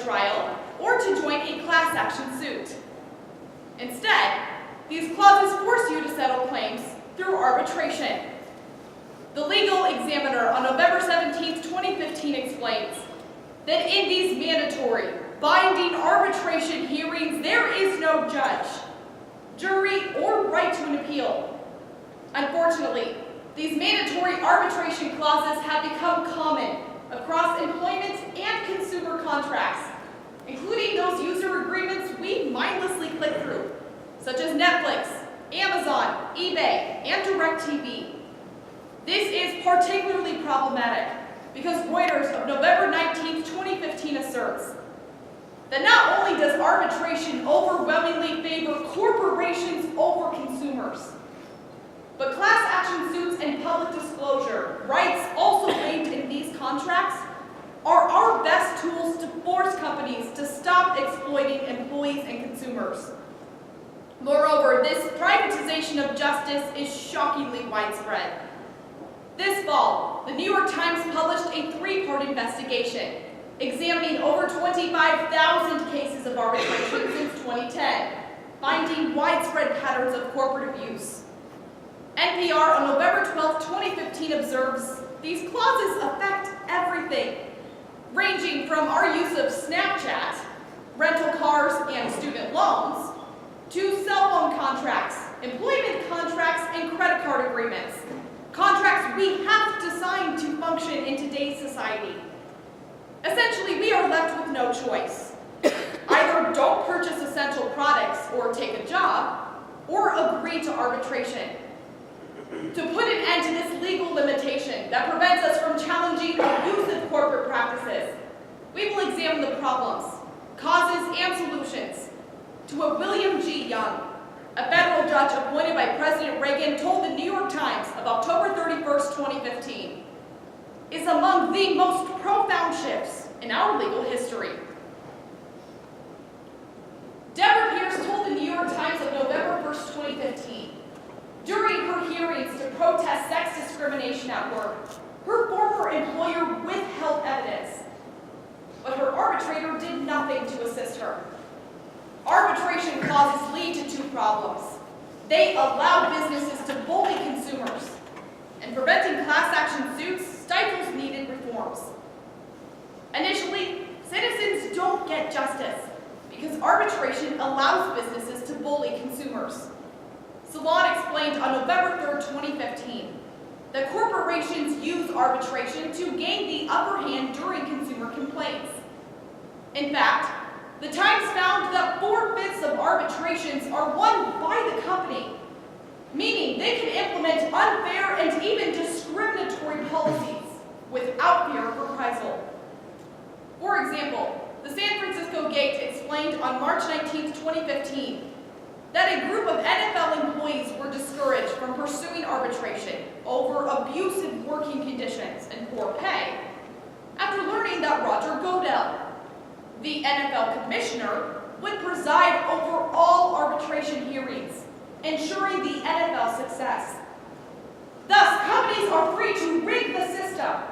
trial or to join a class action suit. Instead, these clauses force you to settle claims through arbitration. The Legal Examiner on November 17, 2015 explains that in these mandatory, binding arbitration hearings, there is no judge, jury, or right to an appeal. Unfortunately, these mandatory arbitration clauses have become common across employment and consumer contracts, including those user agreements we mindlessly click through, such as Netflix, Amazon, eBay, and DirecTV. This is particularly problematic because Reuters of November 19, 2015 asserts that not only does arbitration overwhelmingly favor corporations over consumers, but class action suits and public disclosure rights also named in these contracts are our best tools to force companies to stop exploiting employees and consumers. Moreover, this privatization of justice is shockingly widespread. This fall, the New York Times published a three-part investigation examining over 25,000 cases of arbitration since 2010, finding widespread patterns of corporate abuse. NPR on November 12, 2015 observes these clauses affect everything, ranging from our use of Snapchat, rental cars, and student loans, to cell phone contracts, employment contracts, and credit card agreements, contracts we have to sign to function in today's society. Essentially, we are left with no choice. Either don't purchase essential products or take a job, or agree to arbitration. To put an end to this legal limitation that prevents us from challenging abusive corporate practices, we will examine the problems, causes, and solutions to what William G. Young, a federal judge appointed by President Reagan, told the New York Times of October 31st, 2015, is among the most profound shifts in our legal history. Deborah Pierce told the New York Times of November 1st, 2015, during her hearings to protest sex discrimination at work, her former employer withheld evidence, but her arbitrator did nothing to assist her. Arbitration clauses lead to two problems. They allow businesses to bully consumers, and preventing class action suits stifles needed reforms. Initially, citizens don't get justice because arbitration allows businesses to bully consumers. Salon explained on November 3rd, 2015, that corporations use arbitration to gain the upper hand during consumer complaints. In fact, the Times found that 4/5 of arbitrations are won by the company, meaning they can implement unfair and even discriminatory policies without fear of reprisal. For example, the San Francisco Gate explained on March 19, 2015, that a group of NFL employees were discouraged from pursuing arbitration over abusive working conditions and poor pay after learning that Roger Goodell, the NFL commissioner, would preside over all arbitration hearings, ensuring the NFL's success. Thus, companies are free to rig the system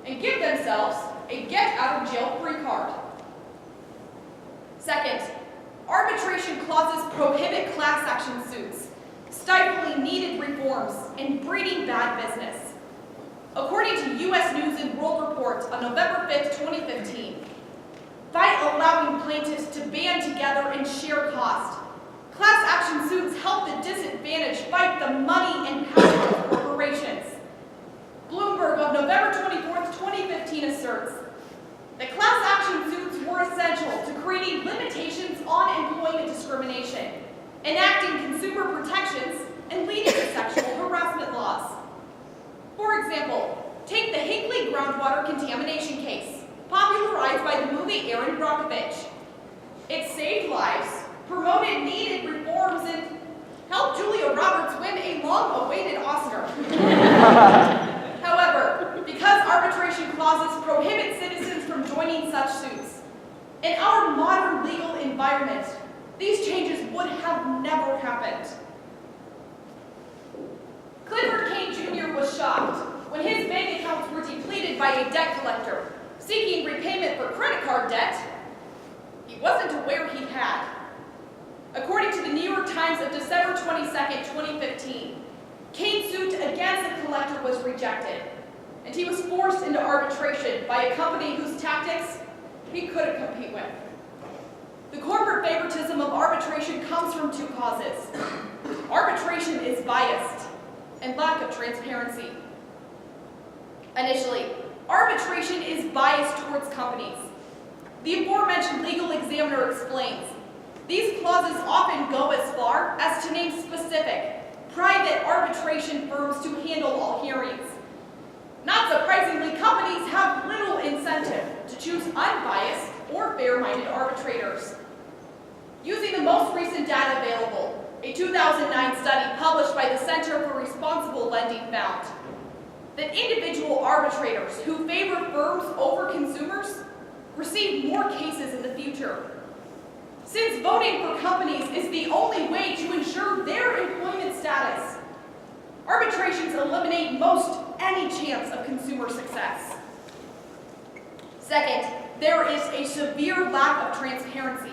and give themselves a get-out-of-jail-free card. Second, arbitration clauses prohibit class action suits, stifling needed reforms and breeding bad business. According to U.S. News and World Report on November 5th, 2015, by allowing plaintiffs to band together and share cost, class action suits help the disadvantaged fight the money and power of corporations. Bloomberg of November 24th, 2015 asserts that class action suits were essential to creating limitations on employment discrimination, enacting consumer protections, and leading to sexual harassment laws. For example, take the Hinkley groundwater contamination case, popularized by the movie Erin Brockovich. It saved lives, promoted needed reforms, and helped Julia Roberts win a long-awaited Oscar. However, because arbitration clauses prohibit citizens from joining such suits, in our modern legal environment, these changes would have never happened. Clifford Kane Jr. was shocked when his bank accounts were depleted by a debt collector seeking repayment for credit card debt times of December 22nd, 2015, Kane's suit against the collector was rejected, and he was forced into arbitration by a company whose tactics he couldn't compete with. The corporate favoritism of arbitration comes from two causes. Arbitration is biased and lack of transparency. Initially, arbitration is biased towards companies. The aforementioned legal examiner explains, these clauses often go as far as to name specific, private arbitration firms to handle all hearings. Not surprisingly, companies have little incentive to choose unbiased or fair-minded arbitrators. Using the most recent data available, a 2009 study published by the Center for Responsible Lending found that individual arbitrators who favor firms over consumers receive more cases in the future. Since voting for companies is the only way to ensure their employment status, arbitrations eliminate most any chance of consumer success. Second, there is a severe lack of transparency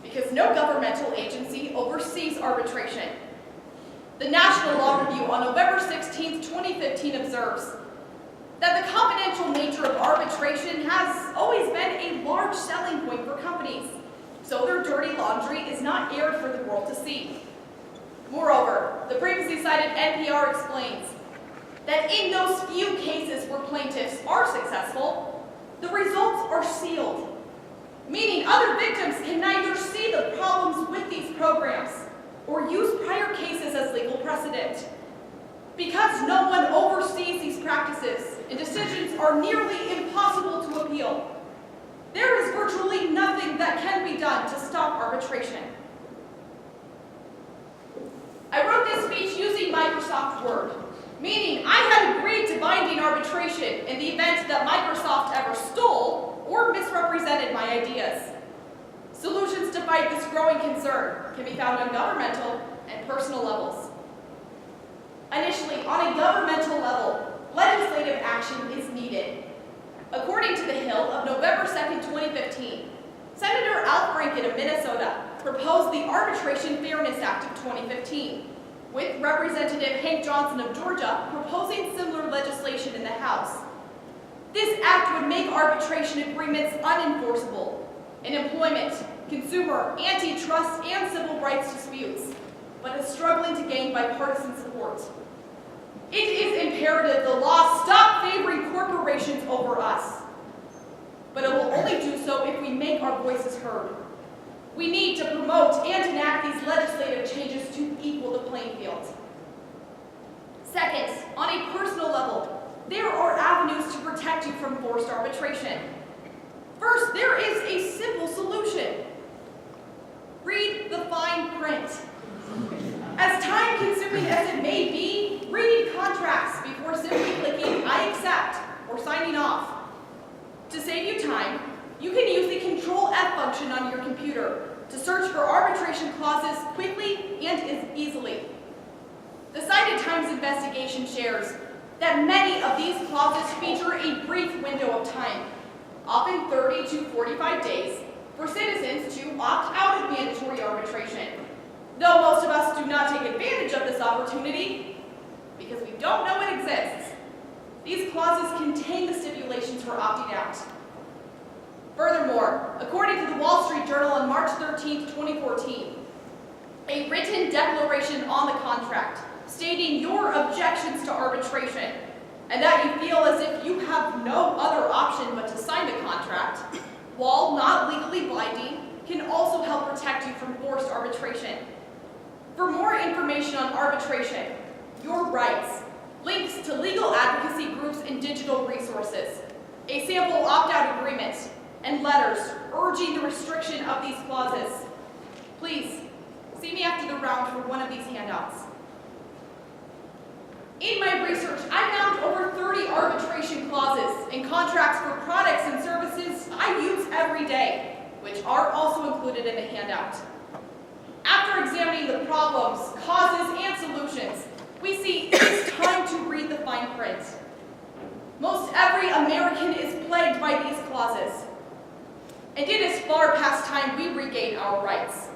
because no governmental agency oversees arbitration. The National Law Review on November 16, 2015 observes that the confidential nature of arbitration has always been a large selling point for companies, so their dirty laundry is not aired for the world to see. Moreover, the previously cited NPR explains that in those few cases where plaintiffs are successful, the results are sealed, meaning other victims can neither see the problems with these programs or use prior cases as legal precedent. Because no one oversees these practices and decisions are nearly impossible to appeal, there is virtually nothing that can be done to stop arbitration. I wrote this speech using Microsoft Word, meaning I had agreed to binding arbitration in the event that Microsoft ever stole or misrepresented my ideas. Solutions to fight this growing concern can be found on governmental and personal levels. Initially, on a governmental level, legislative action is needed. According to The Hill of November 2nd, 2015, Senator Al Franken of Minnesota proposed the Arbitration Fairness Act of 2015, with Representative Hank Johnson of Georgia proposing similar legislation in the House. This act would make arbitration agreements unenforceable in employment, consumer, antitrust, and civil rights disputes, but is struggling to gain bipartisan support. It is imperative the law stop favoring corporations over us, but it will only do so if we make our voices heard. We need to promote and enact these legislative changes to equal the playing field. Second, on a personal level, there are avenues to protect you from forced arbitration. First, there is a simple solution. Read the fine print. As time-consuming as it may be, read contracts before simply clicking I accept or signing off. To save you time, you can use the Control-F function on your computer to search for arbitration clauses quickly and easily. The cited Times investigation shares that many of these clauses feature a brief window of time, often 30 to 45 days, for citizens to opt out of mandatory arbitration. Though most of us do not take advantage of this opportunity because we don't know it exists, these clauses contain the stipulations for opting out. Furthermore, according to the Wall Street Journal on March 13, 2014, a written declaration on the contract stating your objections to arbitration and that you feel as if you have no other option but to sign the contract, while not legally binding, can also help protect you from forced arbitration. For more information on arbitration, your rights, links to legal advocacy groups and digital resources, a sample opt-out agreement, and letters urging the restriction of these clauses, please see me after the round for one of these handouts. In my research, I found over 30 arbitration clauses in contracts for products and services I use every day, which are also included in the handout. After examining the problems, causes, and solutions, we see it's time to read the fine print. Most every American is plagued by these clauses, and it is far past time we regain our rights.